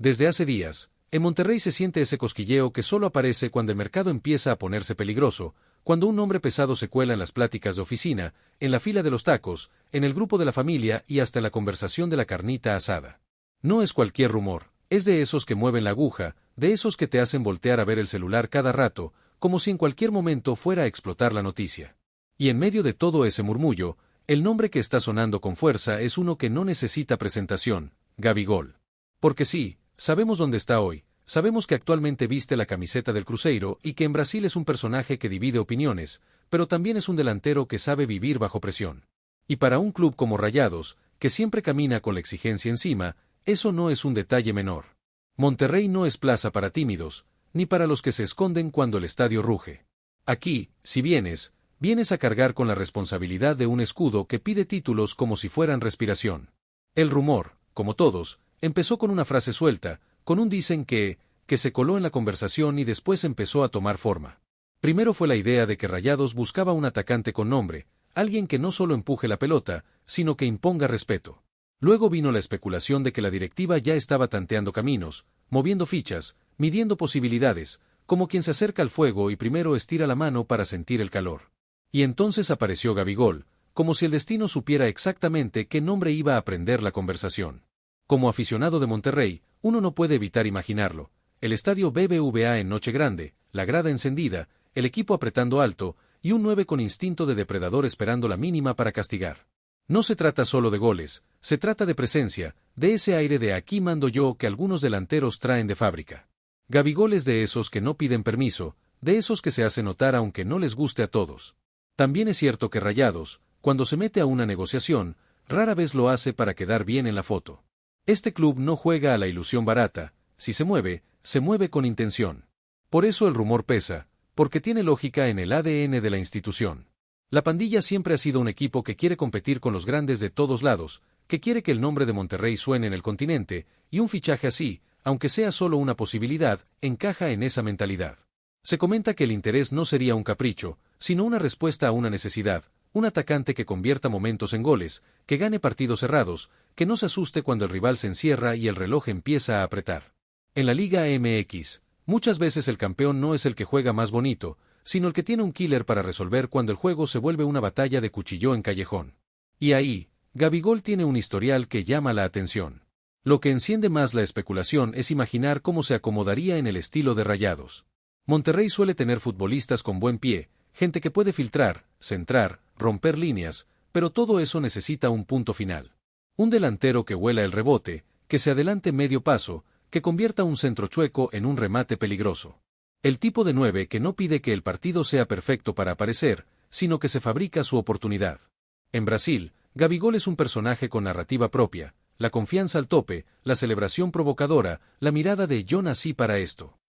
Desde hace días, en Monterrey se siente ese cosquilleo que solo aparece cuando el mercado empieza a ponerse peligroso, cuando un nombre pesado se cuela en las pláticas de oficina, en la fila de los tacos, en el grupo de la familia y hasta en la conversación de la carnita asada. No es cualquier rumor, es de esos que mueven la aguja, de esos que te hacen voltear a ver el celular cada rato, como si en cualquier momento fuera a explotar la noticia. Y en medio de todo ese murmullo, el nombre que está sonando con fuerza es uno que no necesita presentación: Gabigol. Porque sí, sabemos dónde está hoy, sabemos que actualmente viste la camiseta del Cruzeiro y que en Brasil es un personaje que divide opiniones, pero también es un delantero que sabe vivir bajo presión. Y para un club como Rayados, que siempre camina con la exigencia encima, eso no es un detalle menor. Monterrey no es plaza para tímidos, ni para los que se esconden cuando el estadio ruge. Aquí, si vienes a cargar con la responsabilidad de un escudo que pide títulos como si fueran respiración. El rumor, como todos, empezó con una frase suelta, con un dicen que se coló en la conversación y después empezó a tomar forma. Primero fue la idea de que Rayados buscaba un atacante con nombre, alguien que no solo empuje la pelota, sino que imponga respeto. Luego vino la especulación de que la directiva ya estaba tanteando caminos, moviendo fichas, midiendo posibilidades, como quien se acerca al fuego y primero estira la mano para sentir el calor. Y entonces apareció Gabigol, como si el destino supiera exactamente qué nombre iba a prender la conversación. Como aficionado de Monterrey, uno no puede evitar imaginarlo: el estadio BBVA en noche grande, la grada encendida, el equipo apretando alto, y un 9 con instinto de depredador esperando la mínima para castigar. No se trata solo de goles, se trata de presencia, de ese aire de aquí mando yo que algunos delanteros traen de fábrica. Gabigol es de esos que no piden permiso, de esos que se hacen notar aunque no les guste a todos. También es cierto que Rayados, cuando se mete a una negociación, rara vez lo hace para quedar bien en la foto. Este club no juega a la ilusión barata, si se mueve con intención. Por eso el rumor pesa, porque tiene lógica en el ADN de la institución. La pandilla siempre ha sido un equipo que quiere competir con los grandes de todos lados, que quiere que el nombre de Monterrey suene en el continente, y un fichaje así, aunque sea solo una posibilidad, encaja en esa mentalidad. Se comenta que el interés no sería un capricho, sino una respuesta a una necesidad, un atacante que convierta momentos en goles, que gane partidos cerrados, que no se asuste cuando el rival se encierra y el reloj empieza a apretar. En la Liga MX, muchas veces el campeón no es el que juega más bonito, sino el que tiene un killer para resolver cuando el juego se vuelve una batalla de cuchillo en callejón. Y ahí, Gabigol tiene un historial que llama la atención. Lo que enciende más la especulación es imaginar cómo se acomodaría en el estilo de Rayados. Monterrey suele tener futbolistas con buen pie, gente que puede filtrar, centrar, romper líneas, pero todo eso necesita un punto final. Un delantero que huela el rebote, que se adelante medio paso, que convierta un centro chueco en un remate peligroso. El tipo de 9 que no pide que el partido sea perfecto para aparecer, sino que se fabrica su oportunidad. En Brasil, Gabigol es un personaje con narrativa propia, la confianza al tope, la celebración provocadora, la mirada de yo nací para esto.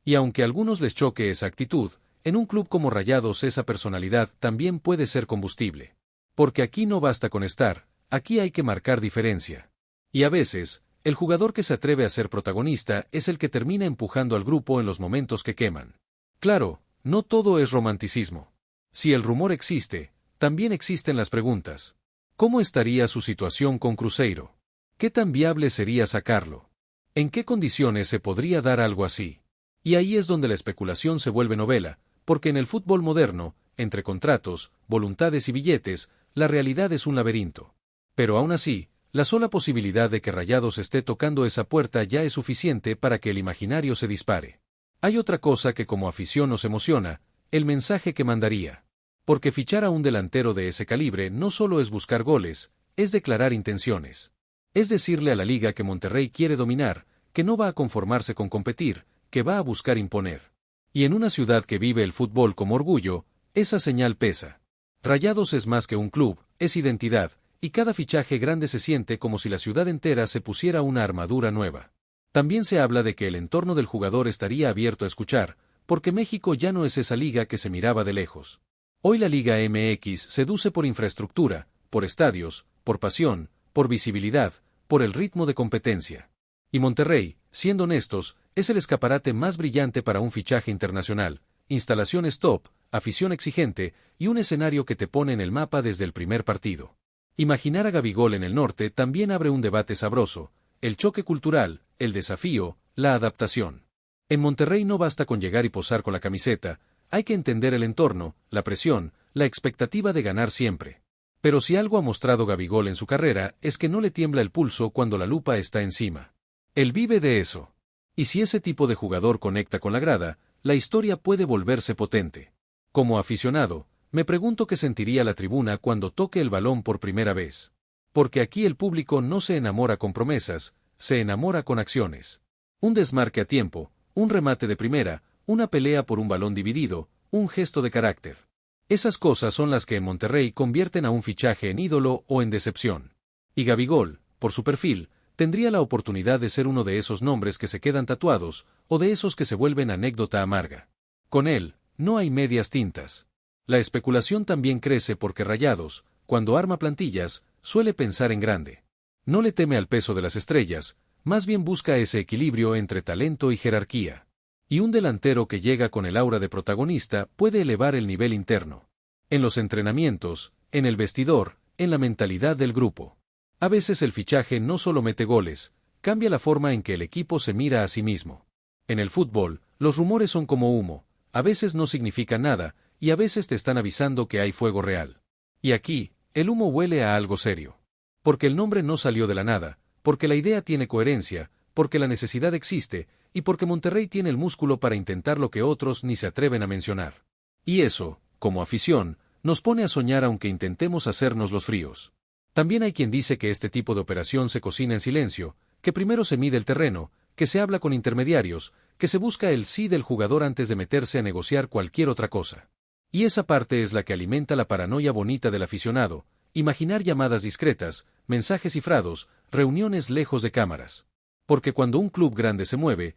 Y aunque a algunos les choque esa actitud, en un club como Rayados esa personalidad también puede ser combustible. Porque aquí no basta con estar, aquí hay que marcar diferencia. Y a veces, el jugador que se atreve a ser protagonista es el que termina empujando al grupo en los momentos que queman. Claro, no todo es romanticismo. Si el rumor existe, también existen las preguntas. ¿Cómo estaría su situación con Cruzeiro? ¿Qué tan viable sería sacarlo? ¿En qué condiciones se podría dar algo así? Y ahí es donde la especulación se vuelve novela, porque en el fútbol moderno, entre contratos, voluntades y billetes, la realidad es un laberinto. Pero aún así, la sola posibilidad de que Rayados esté tocando esa puerta ya es suficiente para que el imaginario se dispare. Hay otra cosa que como afición nos emociona: el mensaje que mandaría. Porque fichar a un delantero de ese calibre no solo es buscar goles, es declarar intenciones. Es decirle a la liga que Monterrey quiere dominar, que no va a conformarse con competir, que va a buscar imponer. Y en una ciudad que vive el fútbol como orgullo, esa señal pesa. Rayados es más que un club, es identidad, y cada fichaje grande se siente como si la ciudad entera se pusiera una armadura nueva. También se habla de que el entorno del jugador estaría abierto a escuchar, porque México ya no es esa liga que se miraba de lejos. Hoy la Liga MX seduce por infraestructura, por estadios, por pasión, por visibilidad, por el ritmo de competencia. Y Monterrey, siendo honestos, es el escaparate más brillante para un fichaje internacional: instalaciones top, afición exigente y un escenario que te pone en el mapa desde el primer partido. Imaginar a Gabigol en el norte también abre un debate sabroso: el choque cultural, el desafío, la adaptación. En Monterrey no basta con llegar y posar con la camiseta, hay que entender el entorno, la presión, la expectativa de ganar siempre. Pero si algo ha mostrado Gabigol en su carrera es que no le tiembla el pulso cuando la lupa está encima. Él vive de eso. Y si ese tipo de jugador conecta con la grada, la historia puede volverse potente. Como aficionado, me pregunto qué sentiría la tribuna cuando toque el balón por primera vez. Porque aquí el público no se enamora con promesas, se enamora con acciones. Un desmarque a tiempo, un remate de primera, una pelea por un balón dividido, un gesto de carácter. Esas cosas son las que en Monterrey convierten a un fichaje en ídolo o en decepción. Y Gabigol, por su perfil, tendría la oportunidad de ser uno de esos nombres que se quedan tatuados, o de esos que se vuelven anécdota amarga. Con él, no hay medias tintas. La especulación también crece porque Rayados, cuando arma plantillas, suele pensar en grande. No le teme al peso de las estrellas, más bien busca ese equilibrio entre talento y jerarquía. Y un delantero que llega con el aura de protagonista puede elevar el nivel interno. En los entrenamientos, en el vestidor, en la mentalidad del grupo. A veces el fichaje no solo mete goles, cambia la forma en que el equipo se mira a sí mismo. En el fútbol, los rumores son como humo, a veces no significan nada, y a veces te están avisando que hay fuego real. Y aquí, el humo huele a algo serio. Porque el nombre no salió de la nada, porque la idea tiene coherencia, porque la necesidad existe, y porque Monterrey tiene el músculo para intentar lo que otros ni se atreven a mencionar. Y eso, como afición, nos pone a soñar aunque intentemos hacernos los fríos. También hay quien dice que este tipo de operación se cocina en silencio, que primero se mide el terreno, que se habla con intermediarios, que se busca el sí del jugador antes de meterse a negociar cualquier otra cosa. Y esa parte es la que alimenta la paranoia bonita del aficionado, imaginar llamadas discretas, mensajes cifrados, reuniones lejos de cámaras. Porque cuando un club grande se mueve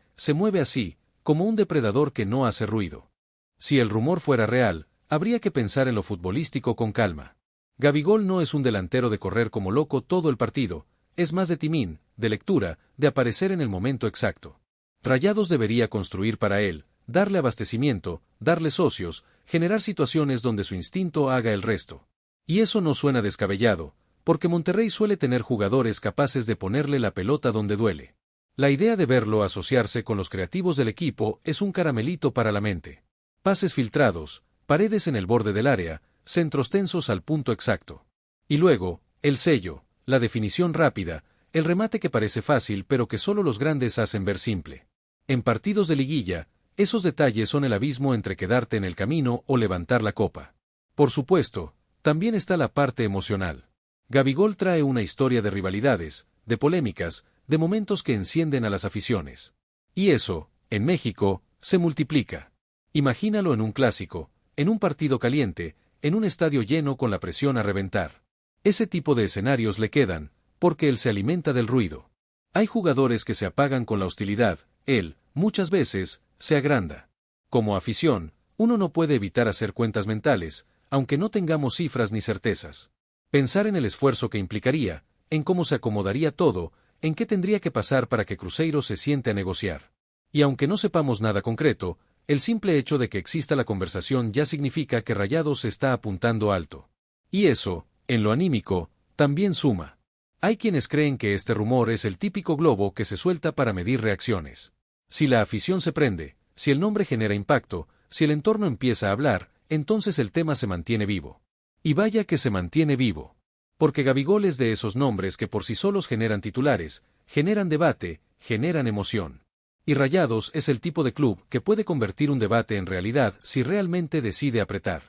así, como un depredador que no hace ruido. Si el rumor fuera real, habría que pensar en lo futbolístico con calma. Gabigol no es un delantero de correr como loco todo el partido, es más de timín, de lectura, de aparecer en el momento exacto. Rayados debería construir para él, darle abastecimiento, darle socios, generar situaciones donde su instinto haga el resto. Y eso no suena descabellado, porque Monterrey suele tener jugadores capaces de ponerle la pelota donde duele. La idea de verlo asociarse con los creativos del equipo es un caramelito para la mente. Pases filtrados, paredes en el borde del área, centros tensos al punto exacto. Y luego, el sello, la definición rápida, el remate que parece fácil pero que solo los grandes hacen ver simple. En partidos de liguilla, esos detalles son el abismo entre quedarte en el camino o levantar la copa. Por supuesto, también está la parte emocional. Gabigol trae una historia de rivalidades, de polémicas, de momentos que encienden a las aficiones. Y eso, en México, se multiplica. Imagínalo en un clásico, en un partido caliente, en un estadio lleno con la presión a reventar. Ese tipo de escenarios le quedan, porque él se alimenta del ruido. Hay jugadores que se apagan con la hostilidad, él, muchas veces, se agranda. Como afición, uno no puede evitar hacer cuentas mentales, aunque no tengamos cifras ni certezas. Pensar en el esfuerzo que implicaría, en cómo se acomodaría todo, en qué tendría que pasar para que Cruzeiro se siente a negociar. Y aunque no sepamos nada concreto, el simple hecho de que exista la conversación ya significa que Rayados se está apuntando alto. Y eso, en lo anímico, también suma. Hay quienes creen que este rumor es el típico globo que se suelta para medir reacciones. Si la afición se prende, si el nombre genera impacto, si el entorno empieza a hablar, entonces el tema se mantiene vivo. Y vaya que se mantiene vivo. Porque Gabigol es de esos nombres que por sí solos generan titulares, generan debate, generan emoción. Y Rayados es el tipo de club que puede convertir un debate en realidad si realmente decide apretar.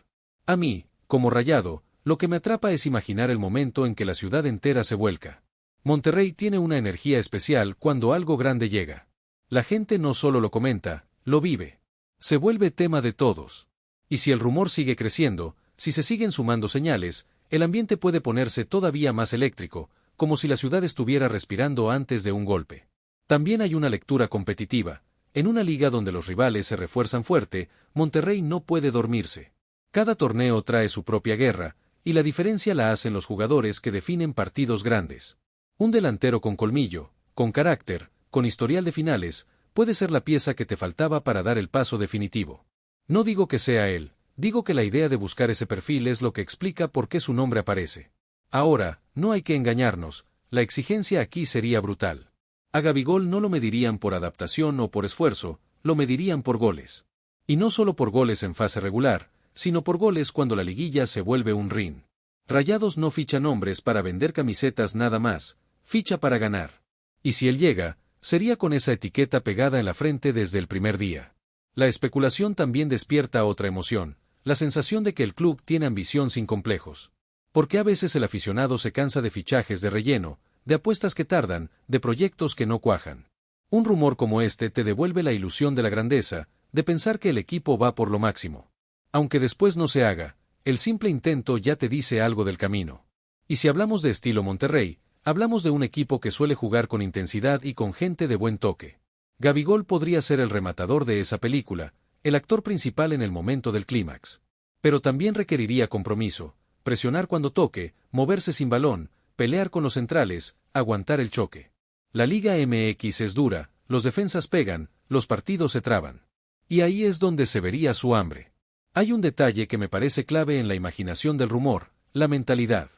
A mí, como Rayado, lo que me atrapa es imaginar el momento en que la ciudad entera se vuelca. Monterrey tiene una energía especial cuando algo grande llega. La gente no solo lo comenta, lo vive. Se vuelve tema de todos. Y si el rumor sigue creciendo, si se siguen sumando señales, el ambiente puede ponerse todavía más eléctrico, como si la ciudad estuviera respirando antes de un golpe. También hay una lectura competitiva. En una liga donde los rivales se refuerzan fuerte, Monterrey no puede dormirse. Cada torneo trae su propia guerra, y la diferencia la hacen los jugadores que definen partidos grandes. Un delantero con colmillo, con carácter, con historial de finales, puede ser la pieza que te faltaba para dar el paso definitivo. No digo que sea él, digo que la idea de buscar ese perfil es lo que explica por qué su nombre aparece. Ahora, no hay que engañarnos, la exigencia aquí sería brutal. A Gabigol no lo medirían por adaptación o por esfuerzo, lo medirían por goles. Y no solo por goles en fase regular, sino por goles cuando la liguilla se vuelve un ring. Rayados no ficha nombres para vender camisetas nada más, ficha para ganar. Y si él llega, sería con esa etiqueta pegada en la frente desde el primer día. La especulación también despierta otra emoción, la sensación de que el club tiene ambición sin complejos. Porque a veces el aficionado se cansa de fichajes de relleno, de apuestas que tardan, de proyectos que no cuajan. Un rumor como este te devuelve la ilusión de la grandeza, de pensar que el equipo va por lo máximo. Aunque después no se haga, el simple intento ya te dice algo del camino. Y si hablamos de estilo Monterrey, hablamos de un equipo que suele jugar con intensidad y con gente de buen toque. Gabigol podría ser el rematador de esa película, el actor principal en el momento del clímax. Pero también requeriría compromiso, presionar cuando toque, moverse sin balón, pelear con los centrales, aguantar el choque. La Liga MX es dura, los defensas pegan, los partidos se traban. Y ahí es donde se vería su hambre. Hay un detalle que me parece clave en la imaginación del rumor, la mentalidad.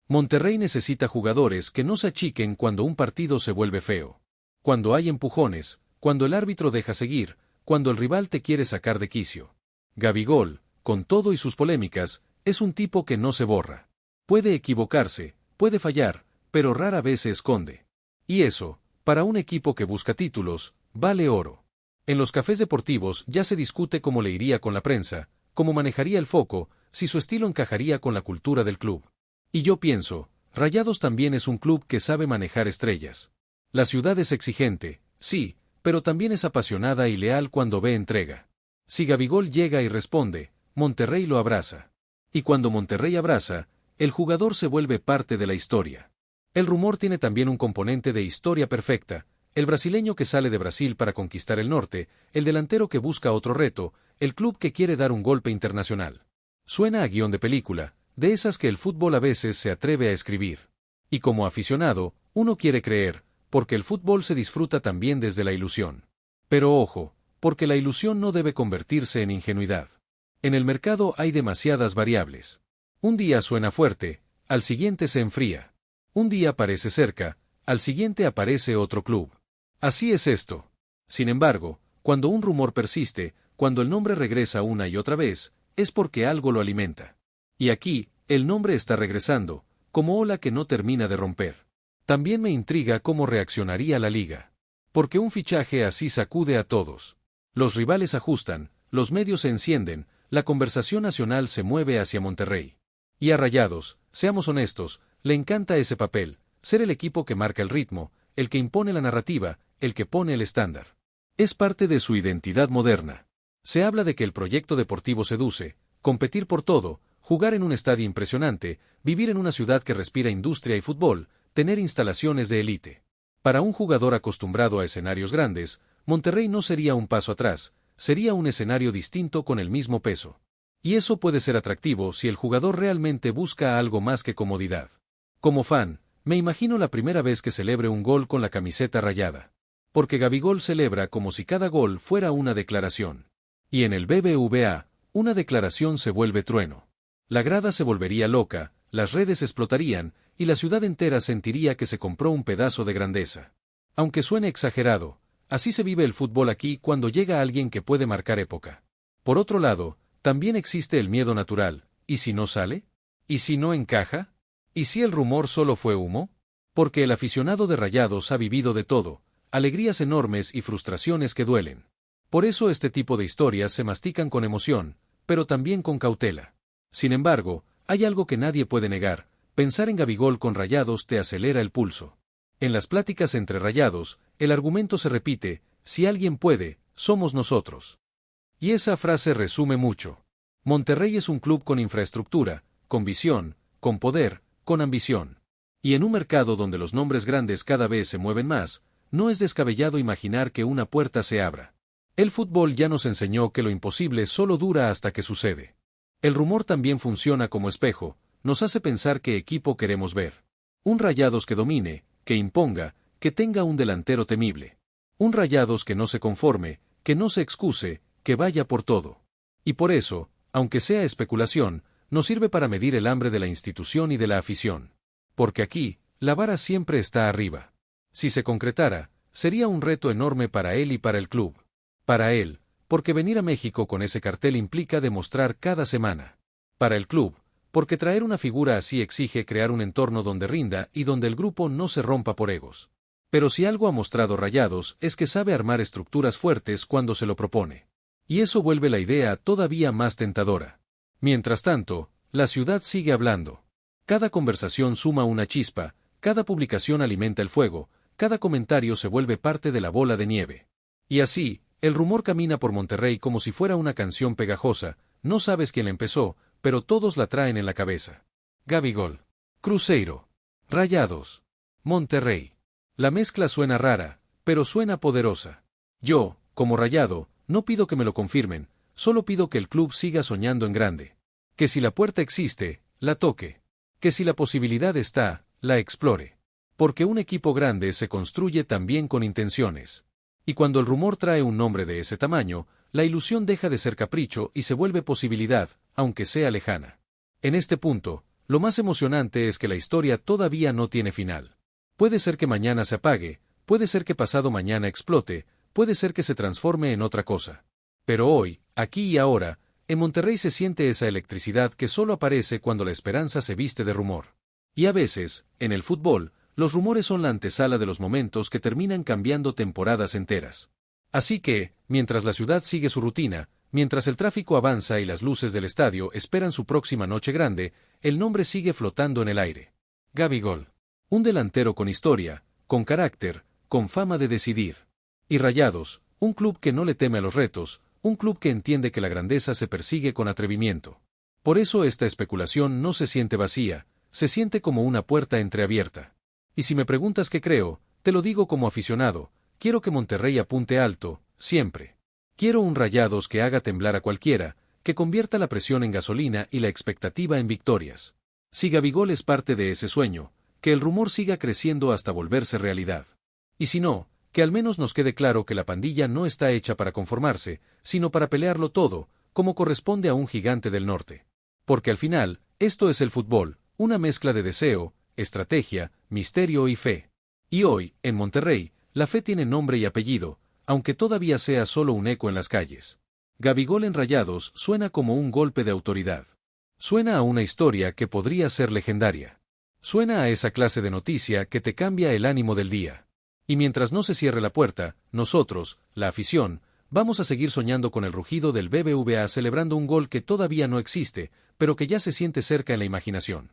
Monterrey necesita jugadores que no se achiquen cuando un partido se vuelve feo. Cuando hay empujones, cuando el árbitro deja seguir, cuando el rival te quiere sacar de quicio. Gabigol, con todo y sus polémicas, es un tipo que no se borra. Puede equivocarse, puede fallar, pero rara vez se esconde. Y eso, para un equipo que busca títulos, vale oro. En los cafés deportivos ya se discute cómo le iría con la prensa, cómo manejaría el foco, si su estilo encajaría con la cultura del club. Y yo pienso, Rayados también es un club que sabe manejar estrellas. La ciudad es exigente, sí, pero también es apasionada y leal cuando ve entrega. Si Gabigol llega y responde, Monterrey lo abraza. Y cuando Monterrey abraza, el jugador se vuelve parte de la historia. El rumor tiene también un componente de historia perfecta, el brasileño que sale de Brasil para conquistar el norte, el delantero que busca otro reto, el club que quiere dar un golpe internacional. Suena a guión de película, de esas que el fútbol a veces se atreve a escribir. Y como aficionado, uno quiere creer, porque el fútbol se disfruta también desde la ilusión. Pero ojo, porque la ilusión no debe convertirse en ingenuidad. En el mercado hay demasiadas variables. Un día suena fuerte, al siguiente se enfría. Un día parece cerca, al siguiente aparece otro club. Así es esto. Sin embargo, cuando un rumor persiste, cuando el nombre regresa una y otra vez, es porque algo lo alimenta. Y aquí, el nombre está regresando, como ola que no termina de romper. También me intriga cómo reaccionaría la liga. Porque un fichaje así sacude a todos. Los rivales ajustan, los medios se encienden, la conversación nacional se mueve hacia Monterrey. Y a Rayados, seamos honestos, le encanta ese papel, ser el equipo que marca el ritmo, el que impone la narrativa, el que pone el estándar. Es parte de su identidad moderna. Se habla de que el proyecto deportivo seduce, competir por todo, jugar en un estadio impresionante, vivir en una ciudad que respira industria y fútbol, tener instalaciones de élite. Para un jugador acostumbrado a escenarios grandes, Monterrey no sería un paso atrás, sería un escenario distinto con el mismo peso. Y eso puede ser atractivo si el jugador realmente busca algo más que comodidad. Como fan, me imagino la primera vez que celebre un gol con la camiseta rayada. Porque Gabigol celebra como si cada gol fuera una declaración. Y en el BBVA, una declaración se vuelve trueno. La grada se volvería loca, las redes explotarían, y la ciudad entera sentiría que se compró un pedazo de grandeza. Aunque suene exagerado, así se vive el fútbol aquí cuando llega alguien que puede marcar época. Por otro lado, también existe el miedo natural, ¿y si no sale? ¿Y si no encaja? ¿Y si el rumor solo fue humo? Porque el aficionado de Rayados ha vivido de todo, alegrías enormes y frustraciones que duelen. Por eso este tipo de historias se mastican con emoción, pero también con cautela. Sin embargo, hay algo que nadie puede negar, pensar en Gabigol con Rayados te acelera el pulso. En las pláticas entre Rayados, el argumento se repite, si alguien puede, somos nosotros. Y esa frase resume mucho. Monterrey es un club con infraestructura, con visión, con poder, con ambición. Y en un mercado donde los nombres grandes cada vez se mueven más, no es descabellado imaginar que una puerta se abra. El fútbol ya nos enseñó que lo imposible solo dura hasta que sucede. El rumor también funciona como espejo, nos hace pensar qué equipo queremos ver. Un Rayados que domine, que imponga, que tenga un delantero temible. Un Rayados que no se conforme, que no se excuse, que vaya por todo. Y por eso, aunque sea especulación, nos sirve para medir el hambre de la institución y de la afición. Porque aquí, la vara siempre está arriba. Si se concretara, sería un reto enorme para él y para el club. Para él, porque venir a México con ese cartel implica demostrar cada semana. Para el club, porque traer una figura así exige crear un entorno donde rinda y donde el grupo no se rompa por egos. Pero si algo ha mostrado Rayados es que sabe armar estructuras fuertes cuando se lo propone. Y eso vuelve la idea todavía más tentadora. Mientras tanto, la ciudad sigue hablando. Cada conversación suma una chispa, cada publicación alimenta el fuego, cada comentario se vuelve parte de la bola de nieve. Y así, el rumor camina por Monterrey como si fuera una canción pegajosa, no sabes quién la empezó, pero todos la traen en la cabeza. Gabigol, Cruzeiro, Rayados, Monterrey. La mezcla suena rara, pero suena poderosa. Yo, como Rayado, no pido que me lo confirmen, solo pido que el club siga soñando en grande. Que si la puerta existe, la toque. Que si la posibilidad está, la explore. Porque un equipo grande se construye también con intenciones. Y cuando el rumor trae un nombre de ese tamaño, la ilusión deja de ser capricho y se vuelve posibilidad, aunque sea lejana. En este punto, lo más emocionante es que la historia todavía no tiene final. Puede ser que mañana se apague, puede ser que pasado mañana explote, puede ser que se transforme en otra cosa. Pero hoy, aquí y ahora, en Monterrey se siente esa electricidad que solo aparece cuando la esperanza se viste de rumor. Y a veces, en el fútbol, los rumores son la antesala de los momentos que terminan cambiando temporadas enteras. Así que, mientras la ciudad sigue su rutina, mientras el tráfico avanza y las luces del estadio esperan su próxima noche grande, el nombre sigue flotando en el aire. Gabigol. Un delantero con historia, con carácter, con fama de decidir. Y Rayados, un club que no le teme a los retos, un club que entiende que la grandeza se persigue con atrevimiento. Por eso esta especulación no se siente vacía, se siente como una puerta entreabierta. Y si me preguntas qué creo, te lo digo como aficionado, quiero que Monterrey apunte alto, siempre. Quiero un Rayados que haga temblar a cualquiera, que convierta la presión en gasolina y la expectativa en victorias. Si Gabigol es parte de ese sueño, que el rumor siga creciendo hasta volverse realidad. Y si no, que al menos nos quede claro que la pandilla no está hecha para conformarse, sino para pelearlo todo, como corresponde a un gigante del norte. Porque al final, esto es el fútbol, una mezcla de deseo, estrategia, misterio y fe. Y hoy, en Monterrey, la fe tiene nombre y apellido, aunque todavía sea solo un eco en las calles. Gabigol en Rayados suena como un golpe de autoridad. Suena a una historia que podría ser legendaria. Suena a esa clase de noticia que te cambia el ánimo del día. Y mientras no se cierre la puerta, nosotros, la afición, vamos a seguir soñando con el rugido del BBVA celebrando un gol que todavía no existe, pero que ya se siente cerca en la imaginación.